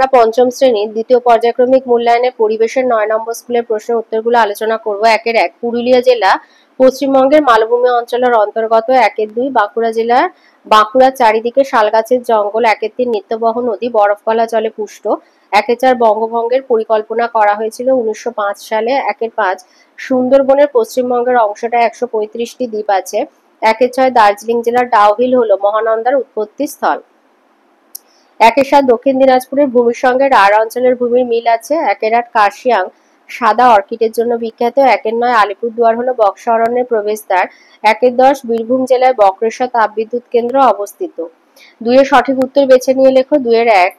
আমরা পঞ্চম শ্রেণীর দ্বিতীয় পর্যায়ক্রমিক মূল্যায়নের পরিবেশের 9 নম্বর স্কুলের প্রশ্নের উত্তরগুলো আলোচনা করব। 1-1 পুরুলিয়া জেলা পশ্চিমবঙ্গের মালভূমি অঞ্চলের অন্তর্গত। 1-2 বাঁকুড়া জেলার বাঁকুড়ার চারিদিকে শালগাছের জঙ্গল। 1-3 নিত্যবহ নদী বরফগলা জলে পুষ্ট। 1-4 বঙ্গভঙ্গের পরিকল্পনা করা হয়েছিল 1905 সালে। 1-5 সুন্দরবনের পশ্চিমবঙ্গের অংশটা 135টি দ্বীপ আছে। 1-6 দার্জিলিং জেলার ডাউহিল হলো মহানন্দার উৎপত্তি স্থল। 1-7 দক্ষিণ দিনাজপুরের ভূমির সঙ্গে রাঢ় অঞ্চলের ভূমির মিল আছে। 1-8 কার্শিয়াং সাদা অর্কিডের জন্য বিখ্যাত। 1-9 আলিপুরদুয়ার হলো বক্সা অরণ্যের প্রবেশদ্বার। 1-10 বীরভূম জেলায় বক্রেশ্বর তাপবিদ্যুৎ কেন্দ্র অবস্থিত। 2 সঠিক উত্তর বেছে নিয়ে লেখো। 2-1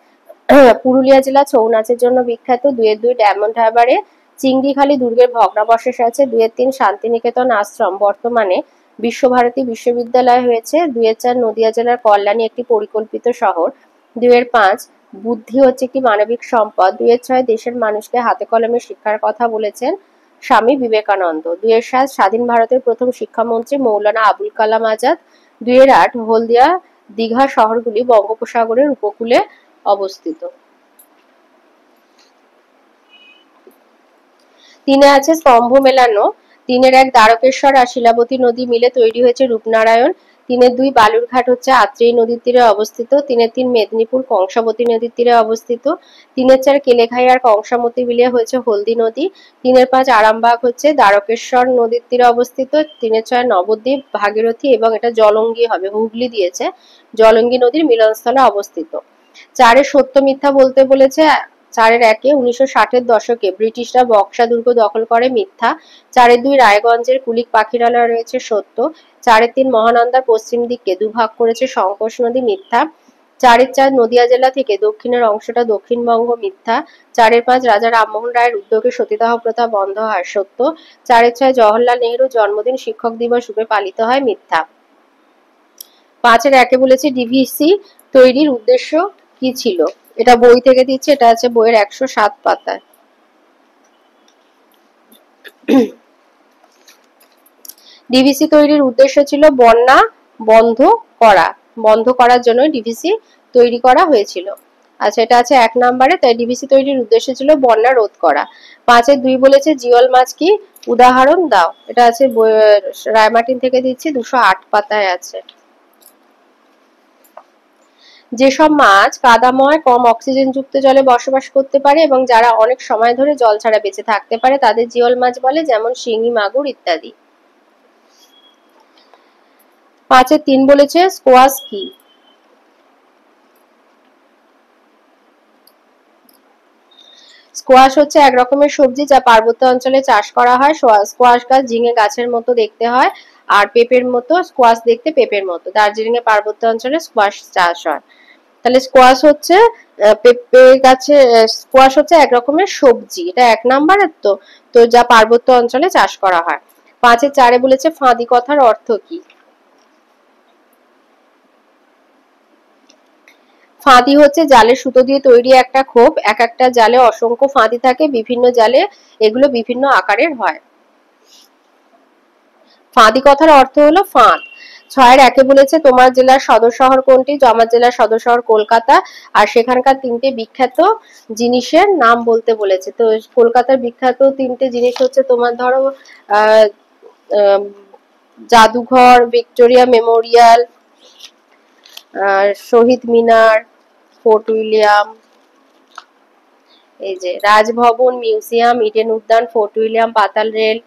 পুরুলিয়া জেলা ছৌ নাচের জন্য বিখ্যাত। 2-2 ডায়মন্ড হারবারে চিংড়িখালি দুর্গের ভগ্নাবশেষ আছে। 2-3 শান্তিনিকেতন আশ্রম বর্তমানে বিশ্বভারতী বিশ্ববিদ্যালয় হয়েছে। 2-4 নদিয়া জেলার কল্যাণী একটি পরিকল্পিত শহর। 2-5 বুদ্ধি হচ্ছে একটি মানবিক সম্পদ। 2-6 দেশের মানুষকে হাতে কলমে শিক্ষার কথা বলেছেন স্বামী বিবেকানন্দ। 2-7 স্বাধীন ভারতের প্রথম শিক্ষামন্ত্রী মৌলানা আবুল কালাম আজাদ। 2-8 হলদিয়া দীঘা শহরগুলি বঙ্গোপসাগরের উপকূলে অবস্থিত। 3 আছে স্তম্ভ মেলানো। 3-1 দ্বারকেশ্বর আর শিলাবতী নদী মিলে তৈরি হয়েছে রূপনারায়ণ। 3-2 বালুরঘাট হচ্ছে আত্রেয়ী নদীর তীরে অবস্থিত। 3-3 মেদিনীপুর কংসাবতী নদীর তীরে অবস্থিত। 3-4 কেলেঘাই আর কংসাবতী মিলিয়ে হয়েছে হলদি নদী। 3-5 আরামবাগ হচ্ছে দ্বারকেশ্বর নদীর তীরে অবস্থিত। 3-6 নবদ্বীপ ভাগীরথী এবং এটা জলঙ্গি হবে, হুগলি দিয়েছে, জলঙ্গি নদীর মিলনস্থলে অবস্থিত। 4 সত্য মিথ্যা বলতে বলেছে। 4-1 1960-এর দশকে ব্রিটিশরা বক্সা দুর্গ দখল করে, মিথ্যা। 4-2 রায়গঞ্জের কুলিক পাখিরালয় রয়েছে, সত্য। 4-3 মহানন্দার পশ্চিম দিককে দুভাগ করেছে সংকোষ নদী, মিথ্যা। 4-4 নদিয়া জেলা থেকে দক্ষিণের অংশটা দক্ষিণবঙ্গ, মিথ্যা। 4-5 রাজা রামমোহন রায়ের উদ্যোগে সতীদাহ প্রথা বন্ধ হয়, সত্য। 4-6 জওহরলাল নেহরুর জন্মদিন শিক্ষক দিবস রূপে পালিত হয়, মিথ্যা। 5-1 বলেছে ডিভিসি তৈরির উদ্দেশ্য কি ছিল? এটা বই থেকে দিচ্ছে, এটা আছে বইয়ের 107 পাতায়। ডিভিসি তৈরির উদ্দেশ্য ছিল বন্যা বন্ধ করার জন্য ডিভিসি তৈরি করা হয়েছিল। আচ্ছা, এটা আছে 1 নম্বরে, তাই ডিভিসি তৈরির উদ্দেশ্য ছিল বন্যা রোধ করা। 5-2 বলেছে জিওল মাছ কি? উদাহরণ দাও। এটা আছে রায়মার্টিন থেকে দিচ্ছি, 208 পাতায় আছে। যেসব মাছ কাদাময় কম অক্সিজেনযুক্ত জলে বসবাস করতে পারে এবং যারা অনেক সময় ধরে জল ছাড়া বেঁচে থাকতে পারে তাদের জিওল মাছ বলে, যেমন শিঙি, মাগুর ইত্যাদি। 5-3 বলেছে স্কোয়াশ কি? স্কোয়াশ হচ্ছে এক রকমের সবজি যা পার্বত্য অঞ্চলে চাষ করা হয়। স্কোয়াশ গাছ ঝিঙে গাছের মতো দেখতে হয় আর পেঁপের মতো, স্কোয়াশ দেখতে পেঁপের মতো। দার্জিলিং এর পার্বত্য অঞ্চলে স্কোয়াশ চাষ হয়। তাহলে স্কোয়াশ হচ্ছে পেঁপে গাছে, স্কোয়াশ হচ্ছে এক রকমের সবজি, এটা 1 নম্বরের তো তো যা পার্বত্য অঞ্চলে চাষ করা হয়। 5-4 বলেছে ফাঁদি কথার অর্থ কি? ফাঁদি হচ্ছে জালের সুতো দিয়ে তৈরি একটা খোপ। এক একটা জালে অসংখ্য ফাঁদি থাকে, বিভিন্ন জালে এগুলো বিভিন্ন আকারের হয়। ফাঁদি কথার অর্থ হলো ফাঁদ। 6-1 বলেছে তোমার জেলার সদর শহর কোনটি? আমার জেলার সদর শহর কলকাতা, আর সেখানকার 3টে বিখ্যাত জিনিসের নাম বলতে বলেছে। তো কলকাতার বিখ্যাত 3টে জিনিস হচ্ছে তোমার ধরো জাদুঘর, ভিক্টোরিয়া মেমোরিয়াল, শহীদ মিনার, ফোর্ট উইলিয়াম, এই যে রাজভবন, মিউজিয়াম, ইডেন উদ্যান, ফোর্ট উইলিয়াম, পাতাল রেল।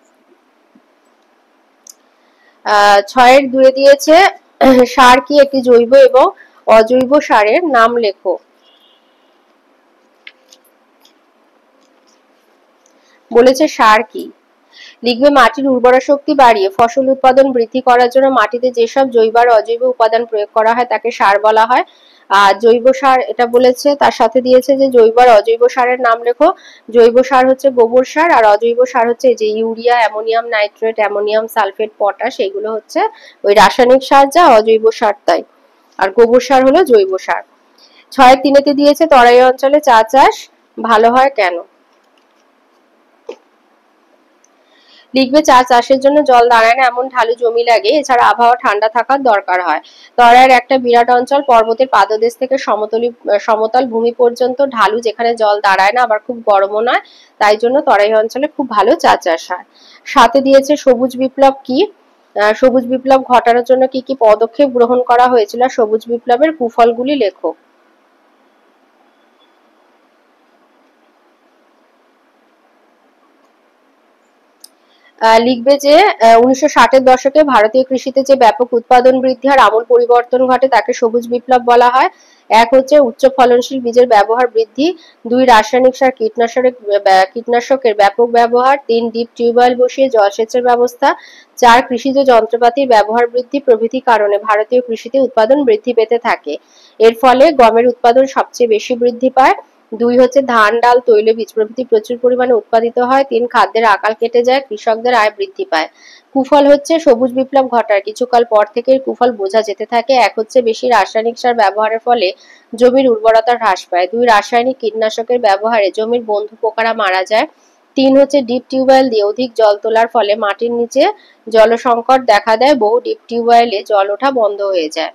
6-2 দিয়েছে সার কি? একটি জৈব এবং অজৈব সারের নাম লেখো। বলেছে সার কি? লিখবে মাটির উর্বরা শক্তি বাড়িয়ে ফসল উৎপাদন বৃদ্ধি করার জন্য মাটিতে যেসব জৈব আর অজৈব উপাদান প্রয়োগ করা হয় তাকে সার বলা হয়। আর জৈব সার এটা বলেছে, তার সাথে দিয়েছে যে জৈব আর অজৈব সারের নাম লেখো। জৈব সার হচ্ছে গোবর সার, আর অজৈব সার হচ্ছে যে urea, ammonium nitrate, ammonium sulphate, potash, এগুলো হচ্ছে ওই রাসায়নিক সার যা অজৈব সার তাই। আর গোবর সার হলো জৈব সার। 6-3 দিয়েছে তরাই অঞ্চলে চা চাষ ভালো হয় কেন? লিখবে চা চাষের জন্য জল দাঁড়ায় না এমন ঢালু জমি লাগে, এছাড়া আবহাওয়া ঠান্ডা থাকার দরকার হয়। তরাইয়ের একটা বিরাট অঞ্চল পর্বতের পাদদেশ থেকে সমতল ভূমি পর্যন্ত ঢালু, যেখানে জল দাঁড়ায় না আবার খুব গরমও নয়, তাই জন্য তরাই অঞ্চলে খুব ভালো চা চাষ হয়। সাথে দিয়েছে সবুজ বিপ্লব কি? সবুজ বিপ্লব ঘটানোর জন্য কি কি পদক্ষেপ গ্রহণ করা হয়েছিল, সবুজ বিপ্লবের কুফলগুলি লেখো। লিখবে যে 1960-এর দশকে ভারতীয় কৃষিতে যে ব্যাপক উৎপাদন বৃদ্ধি আর আমূল পরিবর্তন ঘটে তাকে সবুজ বিপ্লব বলা হয়। এক হচ্ছে উচ্চ ফলনশীল বীজের ব্যবহার বৃদ্ধি, দুই রাসায়নিক সার কীটনাশকের ব্যাপক ব্যবহার, তিন ডিপ টিউবওয়েল বসিয়ে জলসেচের ব্যবস্থা, চার কৃষিজ যন্ত্রপাতির ব্যবহার বৃদ্ধি প্রভৃতি কারণে ভারতীয় কৃষিতে উৎপাদন বৃদ্ধি পেতে থাকে। এর ফলে গমের উৎপাদন সবচেয়ে বেশি বৃদ্ধি পায়। দুই হচ্ছে ধান, ডাল, তৈলবীজ প্রভৃতি প্রচুর পরিমাণে উৎপাদিত হয়। তিন খাদ্যের আকাল কেটে যায়, কৃষকদের আয় বৃদ্ধি পায়। কুফল হচ্ছে সবুজ বিপ্লব ঘটার কিছুকাল পর থেকে কুফল বোঝা যেতে থাকে। এক হচ্ছে বেশি রাসায়নিক সার ব্যবহারের ফলে জমির উর্বরতা হ্রাস পায়। দুই রাসায়নিক কীটনাশকের ব্যবহারে জমির বন্ধু পোকারা মারা যায়। তিন হচ্ছে ডিপ টিউবওয়েল দিয়ে অধিক জল তোলার ফলে মাটির নিচে জলসংকট দেখা দেয়, বহু ডিপ টিউবওয়েলে জল ওঠা বন্ধ হয়ে যায়।